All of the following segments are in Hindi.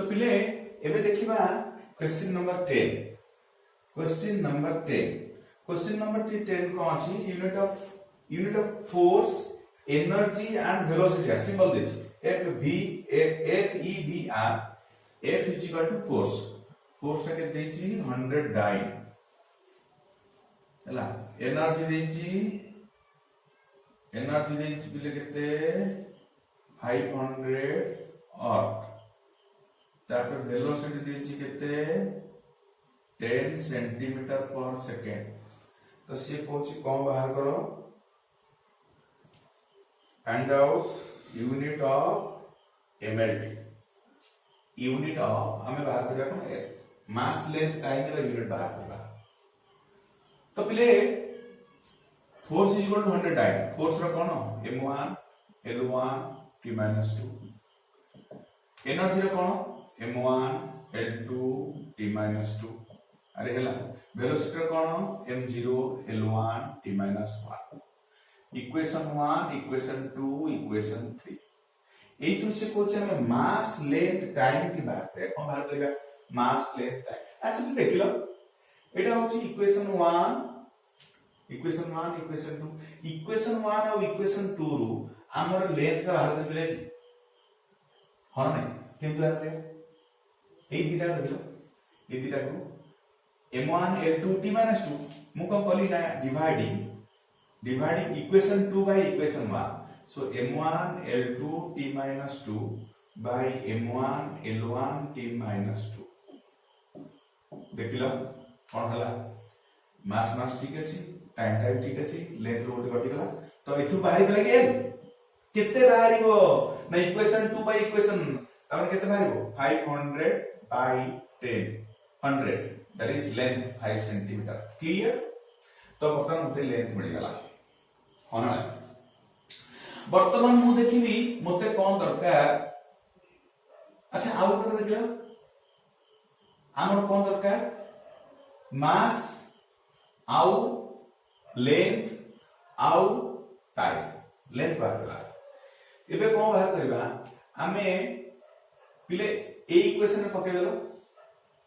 तो पिले एबे देखिबा क्वेश्चन नंबर 10। क्वेश्चन नंबर 10 को अछि unit of force energy and velocity symbol देछि एक E V R F is equal to force टा के देछि 100 डाइन हला एनर्जी देछि बिले केते 500 अर्थ तापर वेलोसिटी देछि केते 10 सेंटीमीटर पर सेकंड तो से कहछि कोन बाहर करो find out unit of MLT unit of हमें बाहर करबा कोन मास लेंथ टाइम का यूनिट बाहर करबा तो पिले force is equal to 100 dyne force रो कोन m1 l1 t - 2 एनर्जी रो कोन m1 l2 t - 2 अरे हला वेलोसिटी रो कोन m0 l1 t - 1 equation 1 equation 2 equation 3 एथु से कोच हमें मास लेंथ टाइम की बात है कोन बात करेगा मास लेंथ टाइम अच्छा तो देख लो एटा होची इक्वेशन 1 इक्वेशन 2 और इक्वेशन 2 रु हमर लेंथ का बाहर देले हां नहीं केमु आले ए दिटा देख लो ए दिटा को m1 l2 t - 2 मु को कली ना dividing equation 2 by equation 1 so m1 l2 t - 2 by m1 l1 t - 2 देखिलो कोन हला मास ठीक अछि टाइम ठीक अछि लेंथ रो गोटे कटिगला तो इथु बाहर गला के केते बाहरिबो ना इक्वेशन 2 बाय इक्वेशन तमन केते बाहरिबो 500 by 10 100 that is length 5 centimetre clear तो बर्तमान मते लेंथ मिल गला होना वर्तमान मु देखिबी मते कोन दरकार अच्छा आउ कथा देखियो हमर कोन दरकार मास आउ लेंथ आउ टाइम लेंथ बाहरला एबे कोन बाहर करबा हमें पिले ए इक्वेशन में पके देलो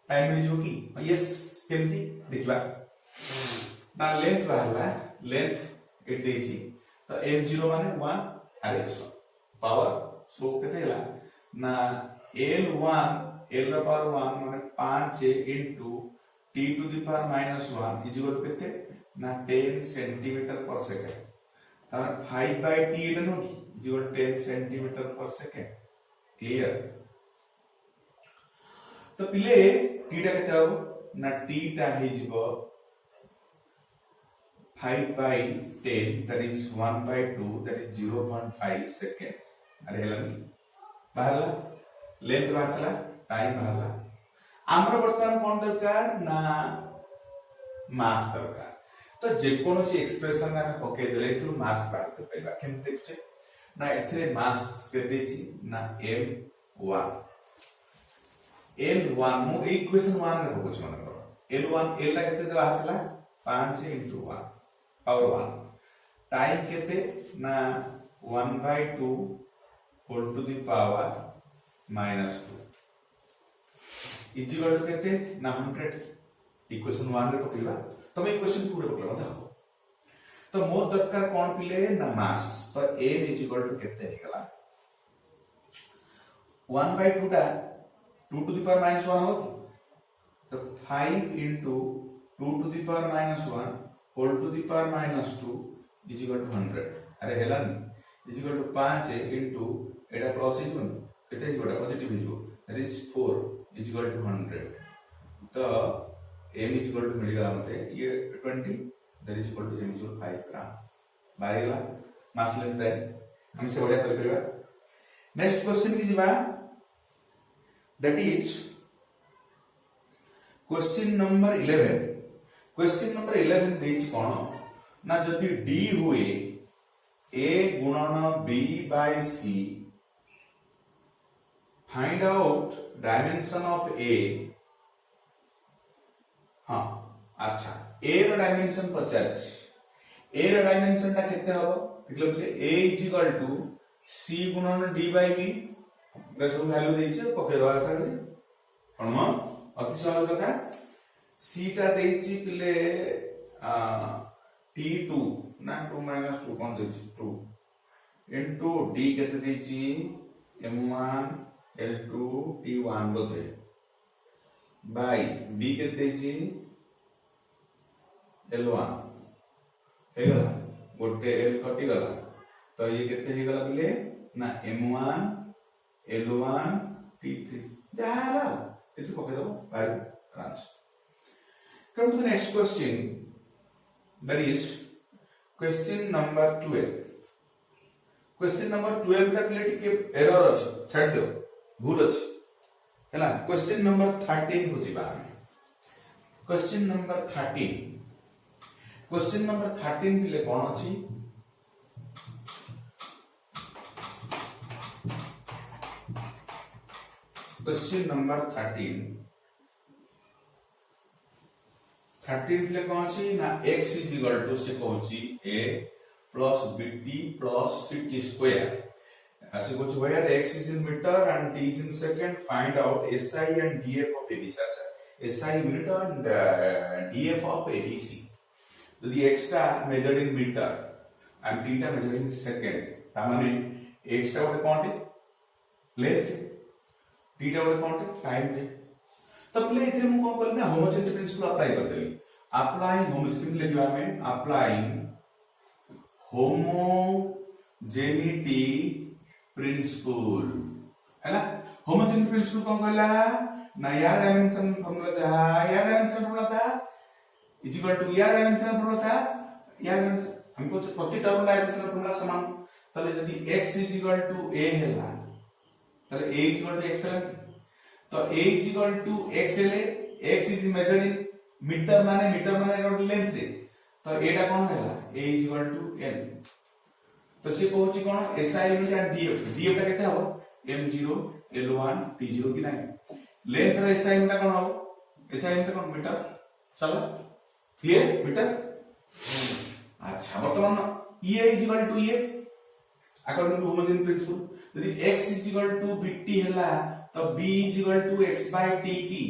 टाइम मिल जो की यस केमती देखबा ना लेंथ बाहरला लेंथ एट देछि तो m0 माने 1 अरे पावर सो केते हला ना l1 l रो पावर 1 माने 5 into t to the power -1 is equal केते ना 10 सेंटीमीटर पर सेकंड तार 5 by t Etah no is equal 10 centimetre पर सेकंड क्लियर तो पिले t टा केते हो ना t टा हि जिवो 5 by 10 that is 1 by 2 that is 0.5 second अरे हला बाहरला लेंथ बाहरला टाइम बाहरला हमर वर्तमान कोन दरकार ना मास दरकार तो जे कोनोसी एक्सप्रेशन में हम पके देले थ्रू मास बाहर कर पाइबा केमते देखछे ना एथरे मास के देछि ना m1 मु इक्वेशन 1 रे बोछ मन करो l1 l ला केते बाहरला 5 into 1 पावर 1 टाइम केते ना 1 by 2 whole to the power -2 equal to केते ना 100 इक्वेशन 1 रे पकइबा तमे इक्वेशन 2 रे पकइबा देखो तो मोर दरकार कोन पिले ना मास तो m इक्वल टू केते हेगला 1 by 2 टा 2 to the power -1 हो तो 5 into 2 to the power -1 whole to the power -2 is equal to 100 अरे हेला नहीं is equal to 5 into Etah plus is one केते इज बडा positive is that is 4 is equal to 100 तो m is equal to मिल गया मते ये 20 that is equal to m is equal to 5 gram बाहेला मास लेंथ है हम से बढ़िया कर करबा नेक्स्ट क्वेश्चन की जिबा that is question number 11 question number 11 देछि कोन ना जदि d हुए a गुणन b by c find out dimension of a हां अच्छा a रो डायमेंशन 50 a रो डायमेंशन ता केते हो देखलो बोले a = c गुणन d by b सब वैल्यू देइछे पके दवा था कोन म अति सहज कथा सी टा देइछी पिले t2 ना 2 - 2 कोन देइछी 2 इनटू d केते देइछी m1 l2 t1 बोधे बाय b केते देइछी l1 हे गला गोटे l कटि गला तो ये केते हे गला पिले ना m1 l1 t3 जाला इति पके दो बाय answer come to the next question that is question number 12 question number 12 का पिले टिके एरर अछि छाड़ दो भूल अछि हैला question number 13 हो जिबा question number 13 question number 13 पिले कोन अछि question number 13 पिले कोन अछि ना x is equal to से कहूची a plus bt plus ct square ऐसे कुछ where x is in meter and t is in second find out SI and DF of ABC अच्छा SI meter and DF of ABC तो the x टा measured in meter and t टा measured in second ता माने x टा गोटे कोन लेंथ t टा गोटे कोन टाइम टे तो प्ले इथे मु कोन करले होमोजेनिटी प्रिंसिपल अप्लाई करदेली अप्लाइंग होमोजेनिटी लिखिबा में अप्लाइंग होमोजेनिटी प्रिंसिपल हैला होमोजेनिटी प्रिंसिपल कोन कहला ना यार डायमेंशन फॉर्मूला था यार डायमेंशन फॉर्मूला था इज इक्वल टू यार डायमेंशन फॉर्मूला था यार डायमेंशन हमको प्रति टर्म डायमेंशन फॉर्मूला समान तले यदि x is equal to a हैला तले a is equal to x तो a is equal to x ले x is measured in metre माने नोट लेंथ रे तो एटा कोन हैला a is equal to l तो से कहूची कोन SI यूनिट एंड df टा केते हो m0 l1 t0 कि नहीं लेंथ रे SI यूनिट कोन हो SI यूनिट कोन मीटर चलो क्लियर मीटर अच्छा वर्तमान a is equal to a according to homogeneity principle यदि x is equal to bt हैला तो b is equal to x by t की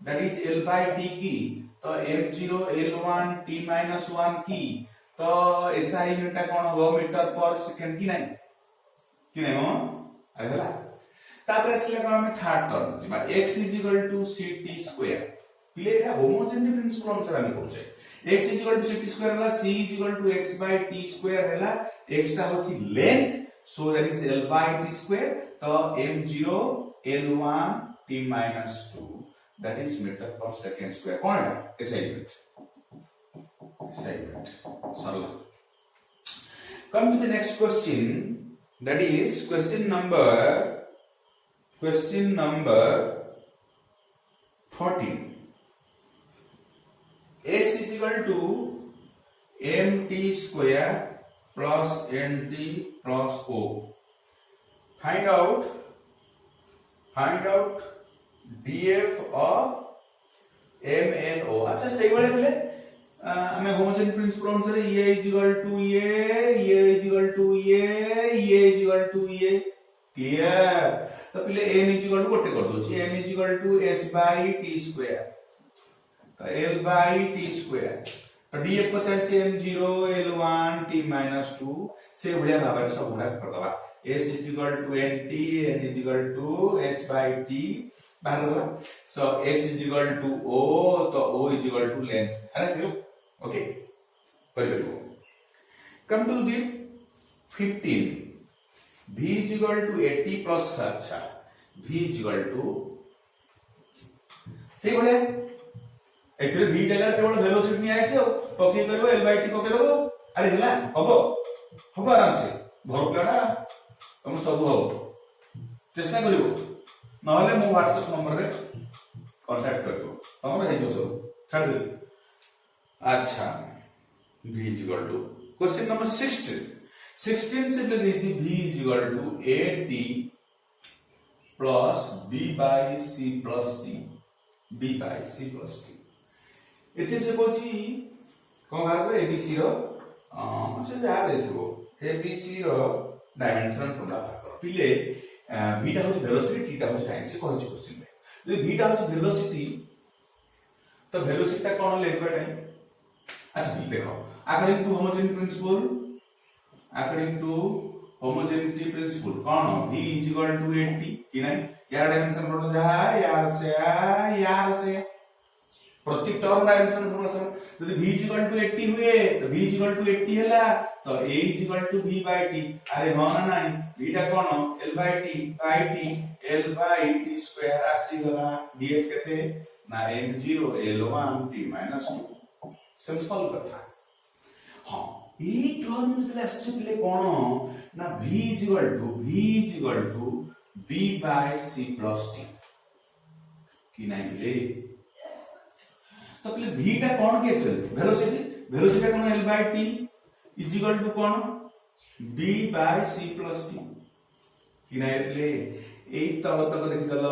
that is l by t की तो m0 l1 t minus 1 की तो SI यूनिट कोन हो मीटर पर सेकंड की नहीं हो अरे हला तापर असले कोन में थर्ड टर्म जिबा x is equal to ct square play Etah homogeneity principal अनुसार हम कहूचे x is equal to ct square हला c is equal to x by t square हला x टा होची length so that is l by t square तो m0 l1 t minus 2 that is meter per second square कौन है SI unit सरल come to the next question that is question number 14 S is equal to mt square plus nt plus o find out df of mno अच्छा सही वाले बोले हमें होमोजेनिटी प्रिंसिपल अनुसार a is equal to a is equal to a is equal to a clear तो पहले m is equal to गोटे कर दोची m is equal to s by t square तो l by t square तो df को चलचे m0 l1 t minus 2 से बढ़िया भाव सब गुणा कर दबा s is equal to nt n is equal to s by t बाहर होगा so s is equal to o तो o is equal to length है ना ओके करियो come to the 15 v is equal to 80 plus अच्छा v is equal to सही बोले एक्चुअली v जगह केवल वेलोसिटी नहीं आइছে पके करियो l by t पके दबो अरे हैला हबो आराम से घर प्लाडा तुम सब हो चेष्टा करियो नहले मो WhatsApp नंबर रे कांटेक्ट करियो तमरे हे जो सब छाड़ दे अच्छा v is equal to question number 16 से ले दीजिए v is equal to at plus b by c plus d b by c plus d इथे से कोची कोन भाग रे abc रो से जा देथिबो abc रो डायमेंशन फॉर्मूला भाग पिले v टा होची वेलोसिटी t टा होची टाइम से कहै क्वेश्चन में जे v टा होची वेलोसिटी तो वेलोसिटी टा कोन लेखबा टाइम अच्छा देखो अकॉर्डिंग टू होमोजेनिटी प्रिंसिपल कोन v = 80 कि नहीं यार डायमेंशन रोड जा यार से प्रत्येक टर्म डायमेंशन फॉर्मुला यदि v = 80 हुए तो v = 80 हैला तो a = v/t अरे हो ना नहीं v टा कोन l/t/t l/t² आसी गला df केते ना m0 l1 t - 2 सिंपल कथा हां ए टर्म में आसले कोन ना v = b/c + t कि नहीं ले तो पहले v टा कोन के चल वेलोसिटी कोन l/t = कोन b/c + t कि नहीं ले ए तब तक देख दल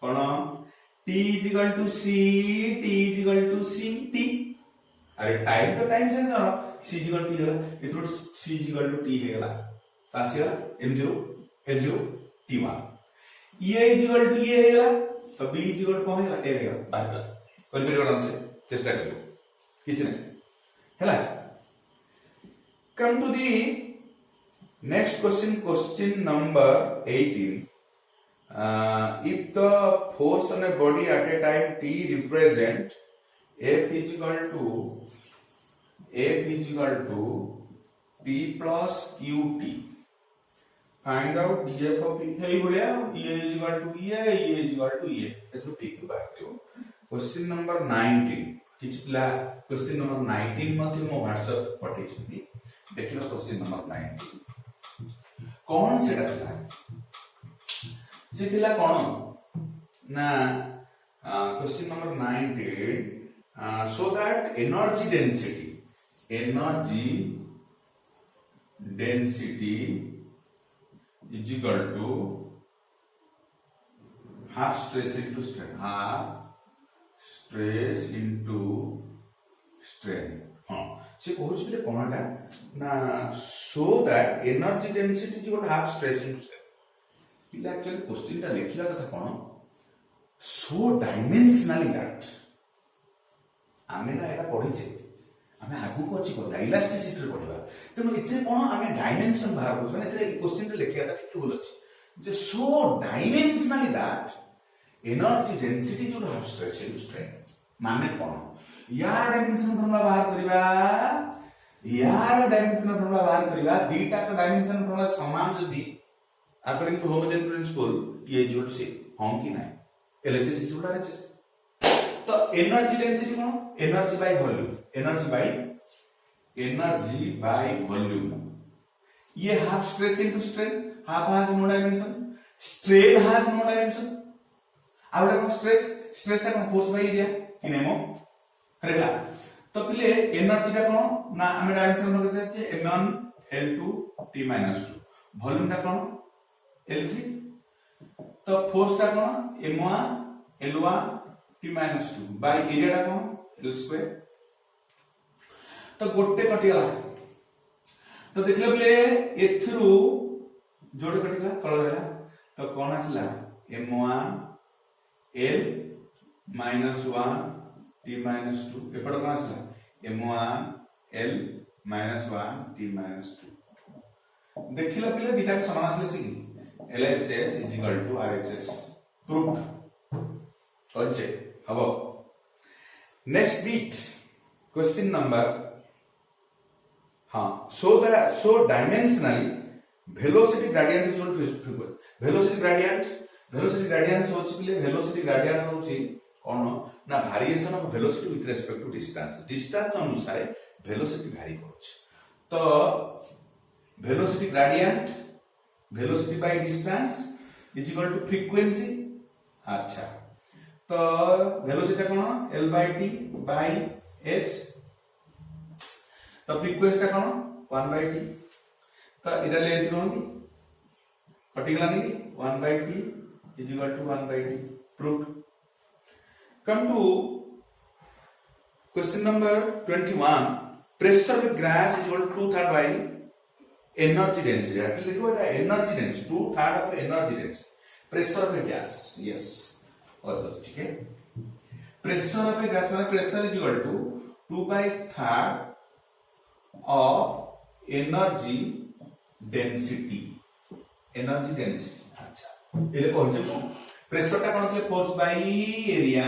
कोन t = c t अरे टाइम तो टाइम से जानो c = t होला इथरो c = t हेला तासिया m0 l0 t1 ये = ये हेला तो b = कोन हेला ए हेला बाहर कर परिवर्तन से चेष्टा करियो किसी ने हेला come to the next question number 18 if the force on a body at a time t represent f = p plus qt find out df of p hey बोलिया ये = ये तो ठीक बात करियो क्वेश्चन नंबर 19 किछ पिला क्वेश्चन नंबर 19 मध्ये मो व्हाट्सएप पठै छी देखिलो क्वेश्चन नंबर 19 कौन सेटा थिला से थिला कोन ना question number 19 so that energy density is equal to half stress into strain हां से कहउछ बले कोनटा ना so that energy density is equal to half stress into strain पिला एक्चुअली क्वेश्चन ता लिखिला कथा कोन so dimensionally that आमे ना एटा पढी छे आमे आगु को अछि कोन इलास्टिसिटी रे पढिबा तनो इथे कोन आमे डायमेंशन बाहर को माने इथे क्वेश्चन रे लिखिया ता ठीक बोल अछि जे so dimensionally that energy density is equal to half stress into strain माने कोन यार डायमेंशन फॉर्मूला बाहर करिबा दीटा का डायमेंशन फॉर्मूला समान जदी अकॉर्डिंग टू होमोजेनिटी प्रिंसिपल ये इक्वल टू से हां कि नहीं LHS इक्वल टू RHS तो एनर्जी डेंसिटी कोन एनर्जी बाय वॉल्यूम ये half stress into strain half has no dimension strain has no dimension out of stress का फोर्स बाय एरिया कि नहीं मो रेला तो पहले एनर्जी का कोन ना हमें डायमेंशन में कहते हैं m1 l2 t - 2 वॉल्यूम का कोन l3 तो फोर्स का कोन m1 l1 t - 2 by area का कोन l2 तो गोटे कटिला तो देखले बले एथरु जोडे कटिला तळ रहला तो कोन आसला m1 l - 1 t - 2 एपड कोन आसला m1 l - 1 t - 2 देखिला पिले दिटा के समान आसले से LHS = RHS प्रूफ ओचे हबो नेक्स्ट बीट क्वेश्चन नंबर हाँ so dimensionally velocity gradient is equal to velocity gradient होछि कोन ना variation of velocity with respect to distance अनुसार वेलोसिटी वेरी करूछ तो velocity gradient velocity by distance is equal to frequency अच्छा तो वेलोसिटी कोन l/t बाय s तो फ्रीक्वेंसी का कोन 1/t तो इडा ले एथिनो की पर्टिकुलर नहीं 1/t is equal to 1/t proof come to question number 21 pressure of a glass is equal to 2/3 by energy density actually देखो एटा energy density 2/3 of energy density pressure of a gas yes और ठीक है प्रेशर ऑफ ए गैस माने pressure is equal to 2/3 of energy density अच्छा एले कहै छै प्रेशर ता कोन के force by area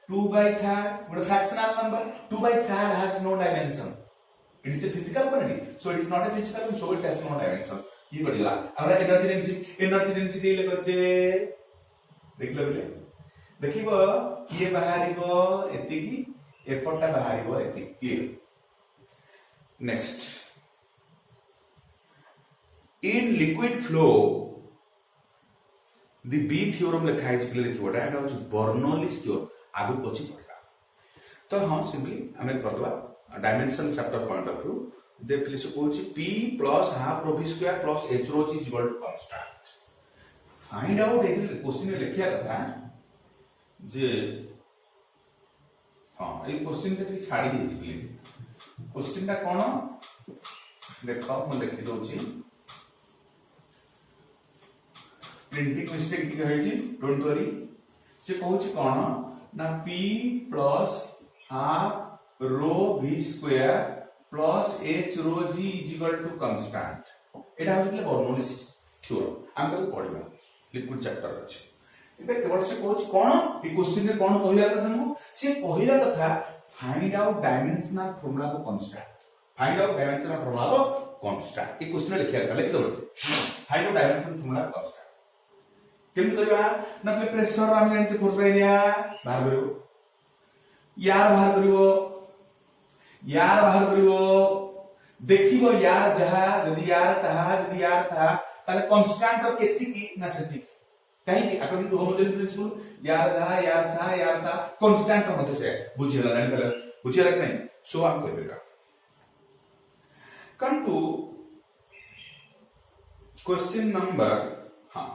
2/3 what a fractional number 2/3 has no dimension it is a physical quantity so it is not a physical so it has no dimension ये बढ़िया हमरा एनर्जी डेंसिटी ले करछे देखले बोले देखिबो ये बाहरिबो एतिकी एपटा बाहरिबो एतिकी next in liquid flow the B theorem लिखा है इसके लिए देखिबोटा एटा होछ बर्नौलीज थ्योरम आगु पछी पड़ला तो हम सिंपली हमें करदवा dimension chapter point of view देखली से कहूची p plus half rho v square plus h rho is equal to constant find out A question में लिखिया कथा जे हां ए क्वेश्चन के टी छाड़ी देछि बोली क्वेश्चन ता कोन देखो हम लिखि दोछि प्रिंटिंग मिस्टेक की है जी डोंट वरी से कहूची कोन ना p plus half rho v square plus h rho g is equal to constant एटा होले बर्नौलीज थ्योरम हम तो पढिबा लिक्विड चैप्टर अछि इबे केवल से कहूची कोन ई क्वेश्चन रे कोन कहिला कथा नु से कहिला कथा फाइंड आउट डायमेंशनल फार्मूला को constant find out dimensional formula को कांस्टेंट ई क्वेश्चन लिखिया लिख दो find out dimensional formula constant केमि करबा ना पे प्रेशर हम जानि से फोर्स एरिया बाहर करिवो यार बाहर करिवो देखिबो यार जहा यदि यार था ताले कांस्टेंट रो केति की ना सेटिक काहे कि अकॉर्डिंग टू होमोजेनिटी प्रिंसिपल यार था कांस्टेंट मते से बुझिला जानि पहले बुझिला कि नहीं सो हम करिबा कम टू क्वेश्चन नंबर हां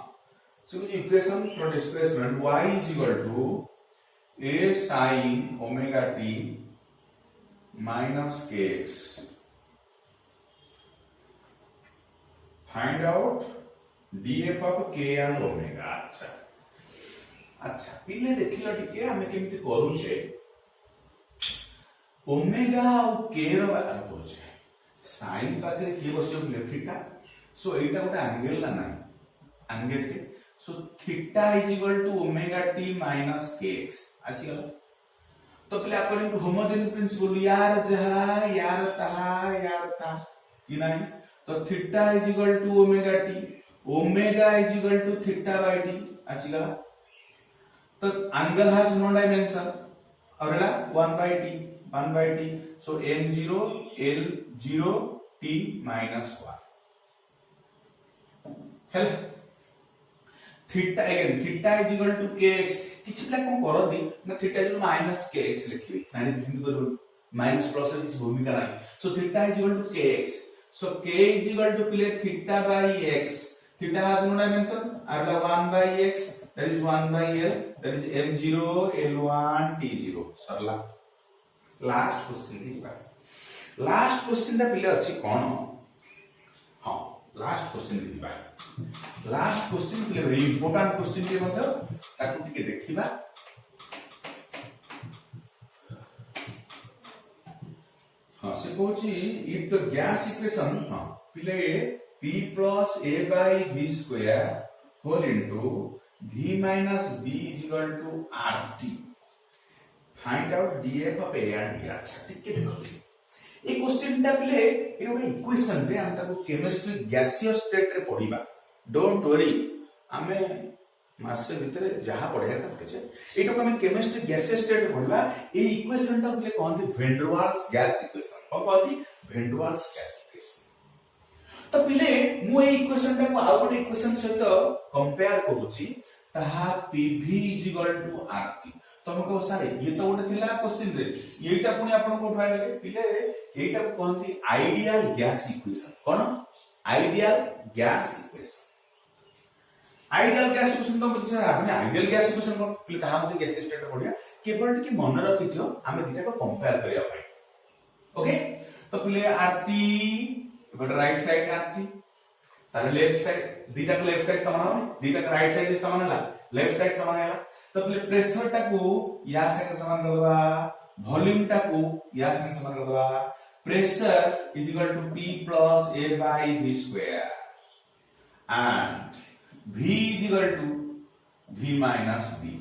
so the equation for displacement y is equal to a sin omega t minus kx find out df of k and omega अच्छा पिले देखिलो टिके हमें केमति करू छे ओमेगा और k रो बात करू छे sin पाखे की बसियो थीटा सो एटा गोटे एंगल ना नाही एंगल टे so theta is equal to omega t minus kx अच्छी गल तो पहले अकॉर्डिंग टू होमोजेनिटी प्रिंसिपल यार था कि नहीं तो theta is equal to omega is equal to theta by t अच्छी गल तो एंगल हैज नो डायमेंशन और एला 1 by t so m0 l0 t minus 1 हेलो theta again theta is equal to kx किछि पिला कोन करबी ना थीटा इज माइनस kx लिखबी माने बिंदु करू माइनस प्लस इस भूमिका नाही so theta is equal to kx so k is equal to पिले theta by x theta has no dimension आरला 1 by x that is 1 by l that is m0 l1 t0 सरला लास्ट क्वेश्चन लिखबा लास्ट क्वेश्चन दा पिले अछि कोन हां लास्ट क्वेश्चन लिखबा लास्ट क्वेश्चन के लिए वेरी इंपोर्टेंट क्वेश्चन के मतलब ताकू टिके देखिबा हां से कहूची इफ द गैस इक्वेशन हां पिले p plus a by v square whole into v minus b is equal to rt find out df of a and d अच्छा टिके देखो ए क्वेश्चन ता पिले ए गोटे इक्वेशन रे हम ताको केमिस्ट्री गैसियस स्टेट रे पढिबा डोंट वरी हमें मासे भीतर जहां पढे त पढे एटा को हम केमिस्ट्री गैसियस स्टेट रे पढिबा ए इक्वेशन ता पिले कहंती van der Waals gas equation और कहंती van der Waals gas equation तो पिले मु ए इक्वेशन ता को आ गोटे इक्वेशन सहित कंपेयर करूची ताहा pv = rt तुमको सारे ये तो गोटे थिला क्वेश्चन रे एटा पुनी आपन को उठाइले पिले एटा को कहंती आइडियल गैस इक्वेशन कोन आइडियल गैस इक्वेशन तो मुझे आपने आइडियल गैस इक्वेशन को पिले ताहा मते गैस स्टेट पढिया केवल कि मन रखिथियो हमें दिटा को कंपेयर करिया भाई ओके तो पिले आरटी गोटे राइट साइड आरटी ताले लेफ्ट साइड दीटा को लेफ्ट साइड समान होनी दीटा का राइट साइड समान हला लेफ्ट साइड समान हला तो प्रेशर टा को या संग समान करबा वॉल्यूम टा को या संग समान करबा pressure is equal to P plus A by V square and V is equal to V minus B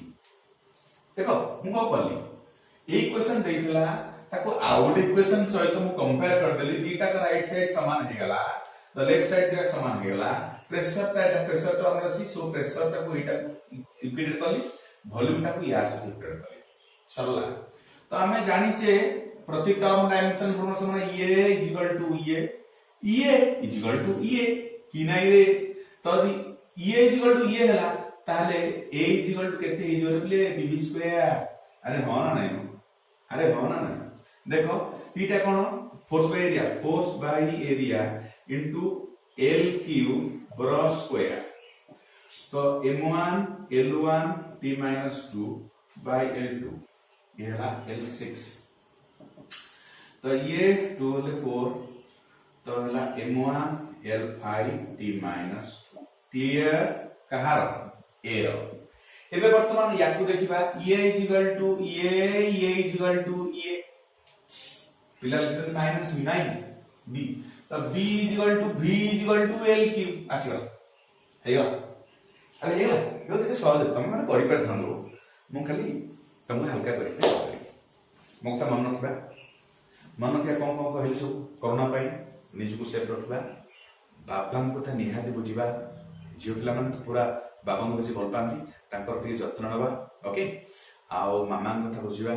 देखो मु को करली एक क्वेश्चन देइतला ताको आउट इक्वेशन सहित मु कंपेयर कर देली दीटा का राइट साइड समान हे गला तो लेफ्ट साइड दिरा समान हे गला प्रेशर तो हमर अछि सो प्रेशर टा को इटा इक्वेट करली वॉल्यूम टा को या से इक्वेट करली सरला तो हमें जानि छे प्रति टर्म डायमेंशन इनफॉरमेशन माने ये इज इक्वल टू ये इज इक्वल टू ये कि नाही रे तो ये इज इक्वल टू ये हला ताले a इज इक्वल टू केते is equal to b square अरे हो ना नहीं देखो थीटा कोन force by area into l cube ब्रॉस स्क्वायर तो m1 l1 t -2 bye l2 ये हला l6 तो ये 2 ले 4 तो हला m1 l5 t -2 क्लियर कहार ए रो एबे वर्तमान याकू देखिबा a is equal to a is equal to a पिला लिखन -9 b तो b is equal to v is equal to l cube आसीबा हेगा अरे हेगा यो देखे सहज तुम माने करि पर थांदो मु खाली तुमको हल्का करि मोक्ता मन रखबा मन के कोन कहल सब कोरोना पाई निजको सेफ रखबा बाबा कथा निहाती बुझिबा झियो पिला मन पूरा बाबा को बेसी भल पाती ताकर टिके जत्न नबा ओके आउ मामा कथा बुझिबा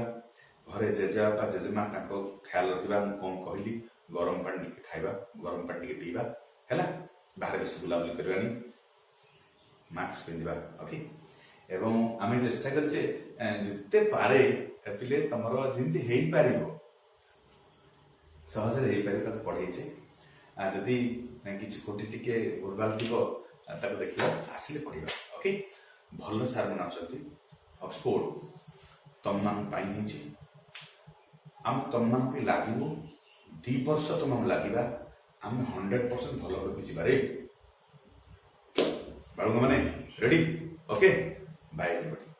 घरे जेजा बा जेजेमा ताको ख्याल रखिबा मु कोन कहली गरम पानी टिके खाइबा गरम पानी टिके पीबा हैला बाहर बेसी बुलाबुली करबानी मास्क पिंदिबा ओके एवं आमे चेष्टा करछे जिते पारे पिले तमरो जिंती हेई पारिबो सहज रे हेई पारि तक पढै छे जदी किछि कोटी टिके गुरबाल थिबो ताको देखिबा आसिले पढिबा ओके भलो सार मन अछंती ऑक्सफोर्ड तममान पाई हिची हम तममान पे लागिबो 2 वर्ष तमम लागिबा हम 100% भलो कर जिबा रे बाळुंग माने रेडी ओके बाय एवरीबॉडी।